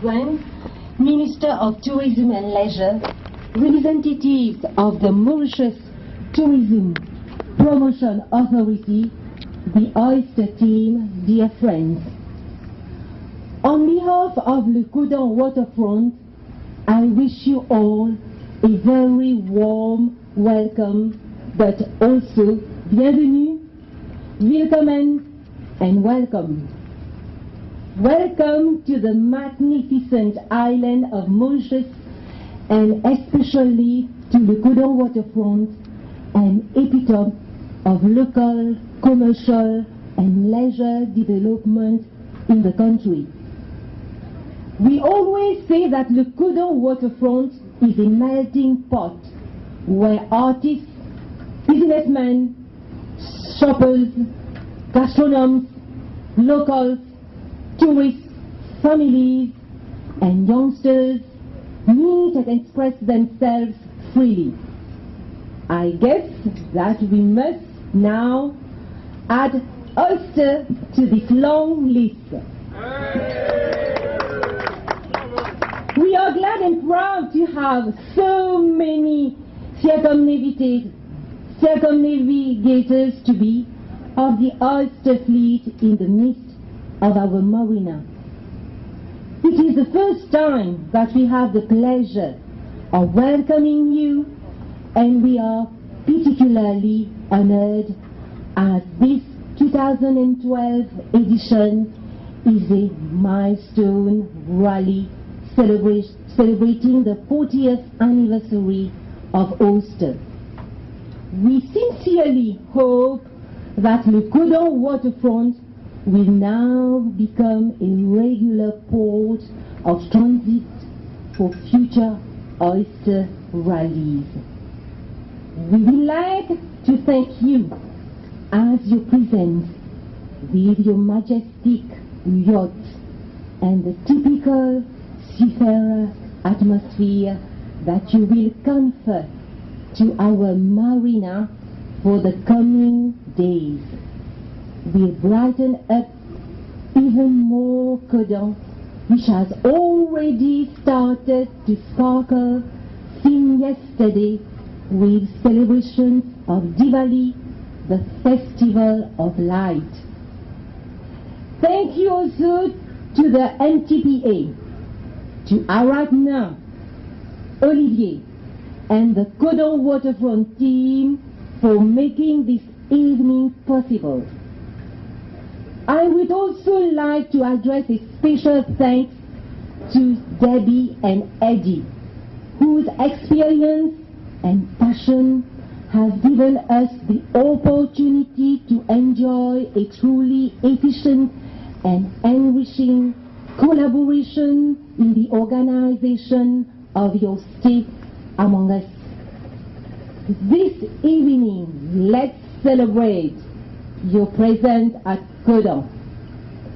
Yuen, Minister of Tourism and Leisure, representatives of the Mauritius Tourism Promotion Authority, the Oyster team, dear friends. On behalf of Le Codon Waterfront, I wish you all a very warm welcome, but also bienvenue, willkommen, and welcome. Welcome to the magnificent island of Mauritius, and especially to the Codon Waterfront, an epitome of local, commercial, and leisure development in the country. We always say that the Codon Waterfront is a melting pot where artists, businessmen, shoppers, gastronomes, locals, tourists, families, and youngsters meet and express themselves freely. I guess that we must now add oyster to this long list. We are glad and proud to have so many circumnavigators to be of the oyster fleet in the midst of our marina. It is the first time that we have the pleasure of welcoming you, and we are particularly honored as this 2012 edition is a milestone rally celebrating the 40th anniversary of Oyster. We sincerely hope that Le Codon Waterfront will now become a regular port of transit for future oyster rallies. We would like to thank you as your presence with your majestic yacht and the typical seafarer atmosphere that you will confer to our marina for the coming days will brighten up even more Codon, which has already started to sparkle since yesterday with celebrations of Diwali, the Festival of Light. Thank you also to the NTPA, to Aradna, Olivier, and the Codon Waterfront team for making this evening possible. I would also like to address a special thanks to Debbie and Eddie, whose experience and passion has given us the opportunity to enjoy a truly efficient and enriching collaboration in the organization of your stay among us. This evening, let's celebrate your presence at Codon.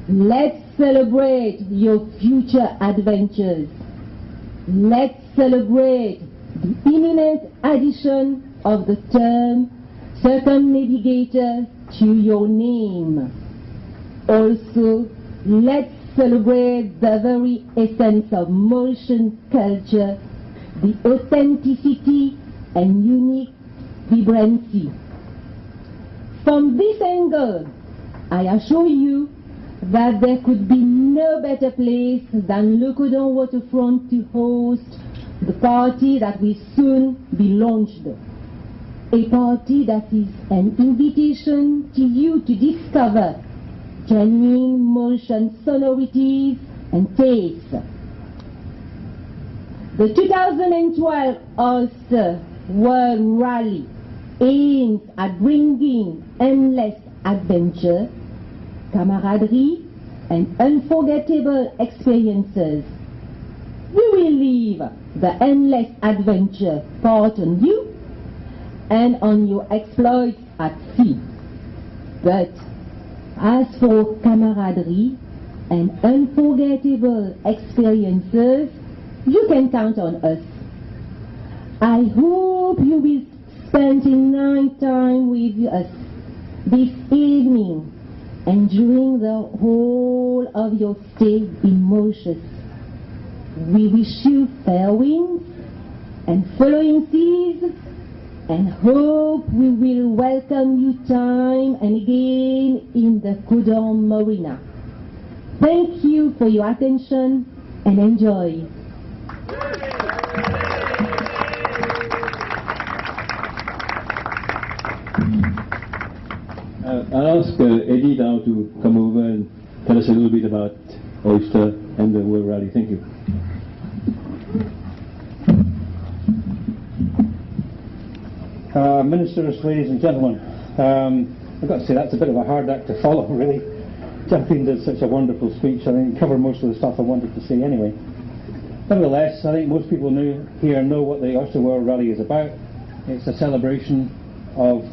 Let's celebrate your future adventures. Let's celebrate the imminent addition of the term circumnavigator to your name. Also, let's celebrate the very essence of Mauritian culture, the authenticity and unique vibrancy. From this angle, I assure you that there could be no better place than Le Codon Waterfront to host the party that will soon be launched. A party that is an invitation to you to discover genuine Mauritian sonorities and tastes. The 2012 Oyster World Rally aims at bringing endless adventure, camaraderie, and unforgettable experiences. We will leave the endless adventure part on you and on your exploits at sea. But as for camaraderie and unforgettable experiences, you can count on us. I hope you will spend a night time with us this evening and during the whole of your stay in Mauritius. we wish you fair winds and following seas, and hope we will welcome you time and again in the Codon Marina. Thank you for your attention and enjoy. I'll ask Eddie now to come over and tell us a little bit about Oyster and the World Rally. Thank you. Ministers, ladies and gentlemen, I've got to say that's a bit of a hard act to follow, really. Jacqueline did such a wonderful speech. I think covered most of the stuff I wanted to say anyway. Nevertheless, I think most people here know what the Oyster World Rally is about. It's a celebration of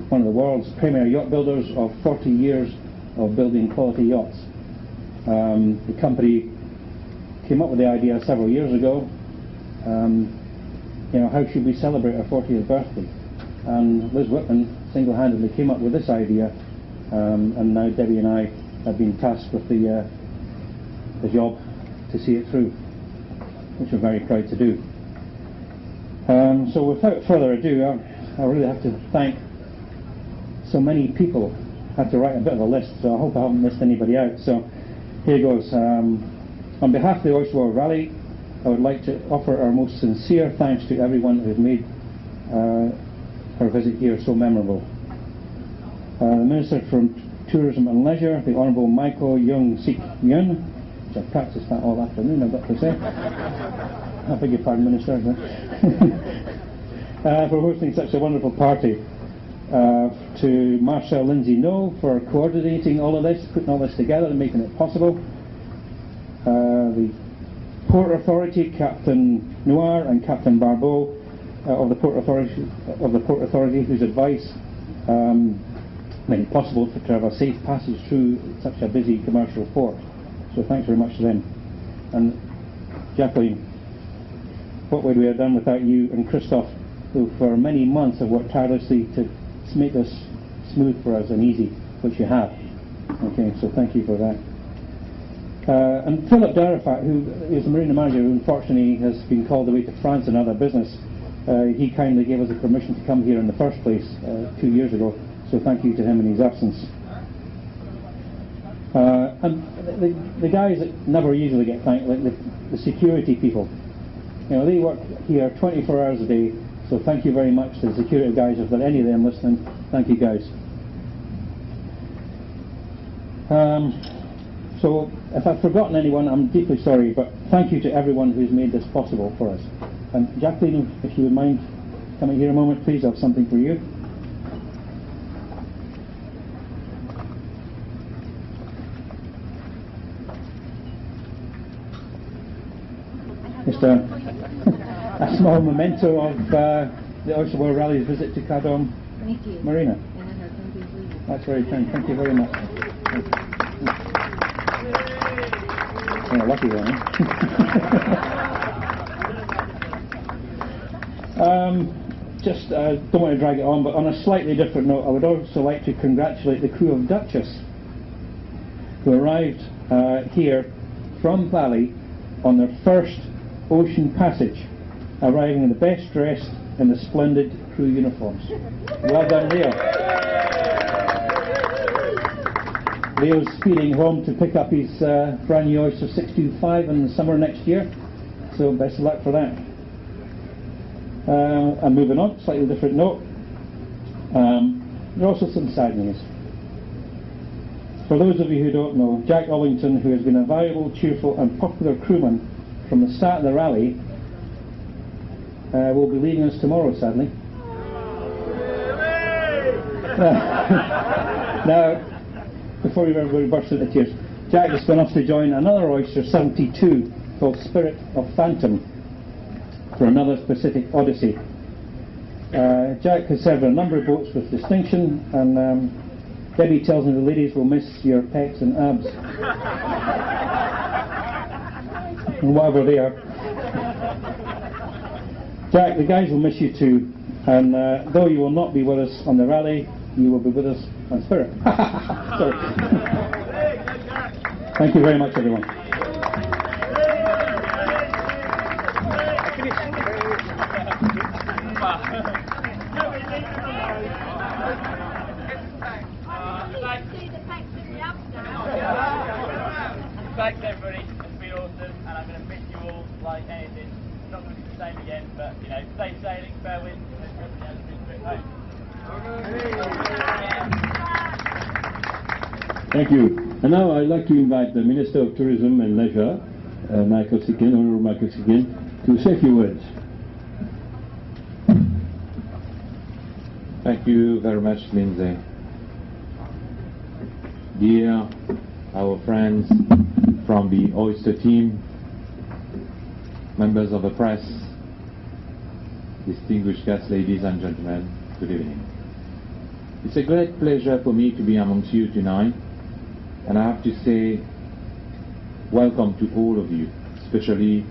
one of the world's premier yacht builders of 40 years of building quality yachts. The company came up with the idea several years ago. How should we celebrate our 40th birthday? And Liz Whitman single-handedly came up with this idea, and now Debbie and I have been tasked with the job to see it through, which we're very proud to do. So without further ado, I really have to thank so many people. I have to write a bit of a list, so I hope I haven't missed anybody out. So here goes. On behalf of the Oyster World Rally, I would like to offer our most sincere thanks to everyone who has made our visit here so memorable. The Minister for Tourism and Leisure, the Honourable Michael Young Sik Yuen, which I've practiced that all afternoon, I've got to say. I beg your pardon, Minister. For hosting such a wonderful party. To Marshal Lindsay Noel for coordinating all of this, putting all this together and making it possible. The Port Authority, Captain Noir and Captain Barbeau of the Port Authority, whose advice made it possible to have a safe passage through such a busy commercial port. So thanks very much to them. And Jacqueline, what would we have done without you and Christophe, who for many months have worked tirelessly to make this smooth for us and easy, which you have. Okay, so thank you for that. And Philip Darafat, who is the marina manager, who unfortunately has been called away to France on other business, he kindly gave us the permission to come here in the first place 2 years ago, so thank you to him in his absence. And the guys that never usually get thanked, like the security people, they work here 24 hours a day, so thank you very much to the security guys. If there are any of them listening, thank you guys. So if I've forgotten anyone, I'm deeply sorry, but thank you to everyone who's made this possible for us. And Jacqueline, if you would mind coming here a moment, please, I have something for you. Just a small memento of the Oyster World Rally's visit to Codon Marina. That's very kind. Thank you very much. Oh, lucky one. Just don't want to drag it on, but on a slightly different note, I would also like to congratulate the crew of Duchess, who arrived here from Bali on their first ocean passage, arriving in the best dressed in the splendid crew uniforms. Well done, Leo. Leo's speeding home to pick up his brand new Oyster 625 in the summer next year, so best of luck for that. And moving on, slightly different note, there are also some sad news. For those of you who don't know, Jack Ollington, who has been a valuable, cheerful and popular crewman from the start of the rally, will be leaving us tomorrow, sadly. Now, before we burst into tears, Jack has gone off to join another Oyster 72 called Spirit of Phantom for another Pacific Odyssey. Jack has served on a number of boats with distinction, and Debbie tells me the ladies will miss your pecs and abs. And whatever they are. Jack, the guys will miss you too, and though you will not be with us on the rally, you will be with us on Spirit. Sorry. Thank you very much, everyone. thanks everybody. It's been awesome, and I'm going to miss you all like anything. It's not going to be the same again, but you know, safe sailing, fair winds, and everybody has a good trip home. Thank you. And now I'd like to invite the Minister of Tourism and Leisure, Honourable Michael Sik Yuen, to say a few words. Thank you very much, Lindsay. Dear our friends from the Oyster team, members of the press, distinguished guests, ladies and gentlemen, good evening. It's a great pleasure for me to be amongst you tonight, and I have to say welcome to all of you, especially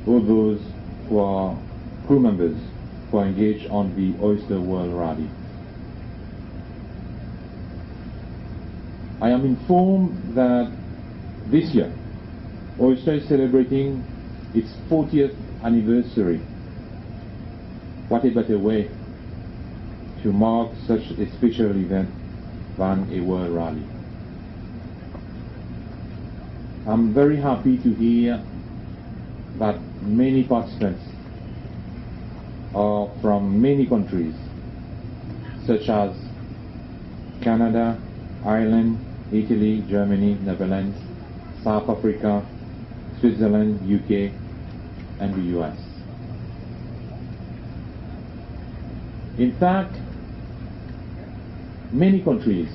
all those who are crew members who are engaged on the Oyster World Rally. I am informed that this year Oyster is celebrating its 40th anniversary. What a better way to mark such a special event than a World Rally. I'm very happy to hear that many participants are from many countries such as Canada, Ireland, Italy, Germany, Netherlands, South Africa, Switzerland, UK, and the US. In fact, many countries,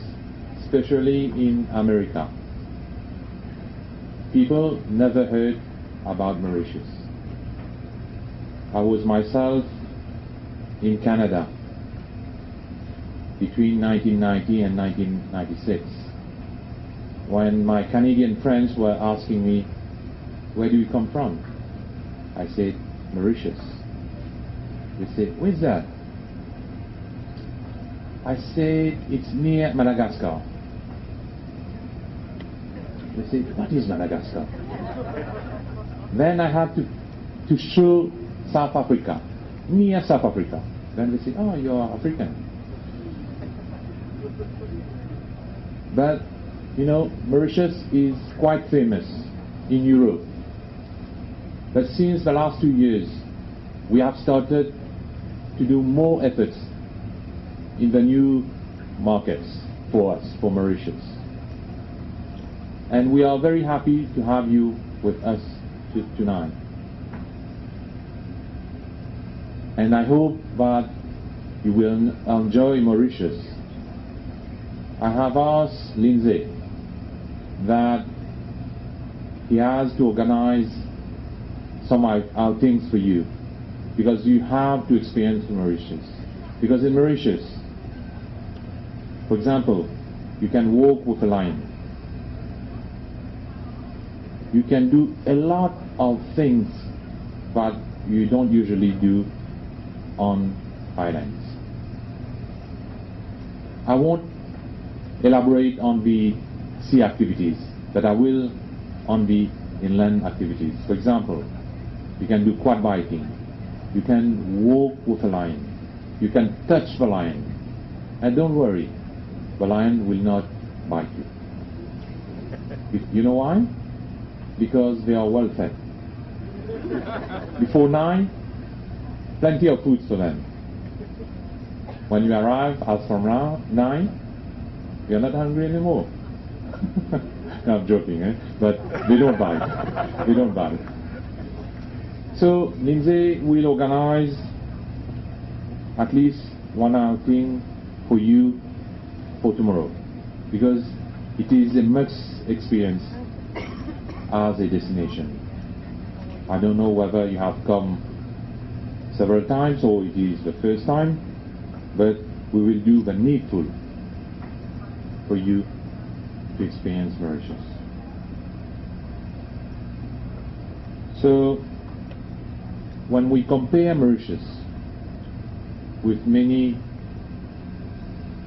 especially in America, people never heard about Mauritius. I was myself in Canada between 1990 and 1996 when my Canadian friends were asking me, where do you come from? I said, Mauritius. They said, where's that? I said, it's near Madagascar. They said, what is Madagascar? Then I had to show South Africa, near South Africa. Then they said, oh, you're African. But, you know, Mauritius is quite famous in Europe. But since the last 2 years, we have started to do more efforts in the new markets for us, for Mauritius. And we are very happy to have you with us tonight. And I hope that you will enjoy Mauritius. I have asked Lindsay that he has to organize some outings for you, because you have to experience Mauritius. Because in Mauritius, for example, you can walk with a lion. You can do a lot of things that you don't usually do on islands. I won't elaborate on the sea activities, but I will on the inland activities. For example, you can do quad biking, you can walk with a lion, you can touch the lion, and don't worry, the lion will not bite you. You know why? Because they are well fed. Before 9, plenty of food for them. When you arrive as from 9, you're not hungry anymore. No, I'm joking, eh? But they don't bite. They don't bite. So Lindsay will organize at least one outing for you for tomorrow, because it is a mixed experience as a destination. I don't know whether you have come several times or it is the first time, but we will do the needful for you to experience Mauritius. So when we compare Mauritius with many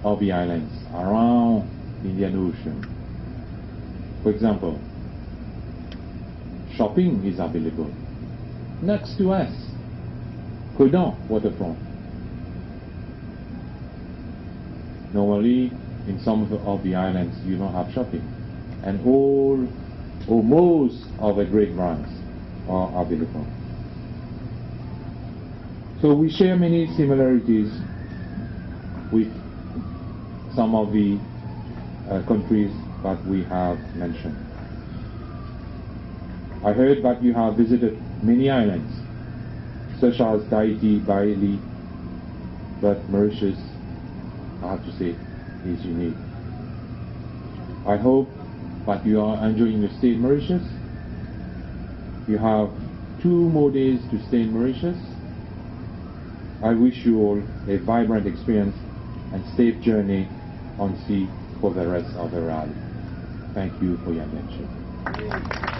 of the islands around the Indian Ocean, for example, shopping is available next to us, Codan waterfront. Normally, in some of the islands, you don't have shopping, and all or most of the great brands are available. So we share many similarities with some of the countries that we have mentioned. I heard that you have visited many islands, such as Tahiti, Bali, but Mauritius, I have to say, is unique. I hope that you are enjoying your stay in Mauritius. You have 2 more days to stay in Mauritius. I wish you all a vibrant experience and safe journey on sea for the rest of the rally. Thank you for your attention.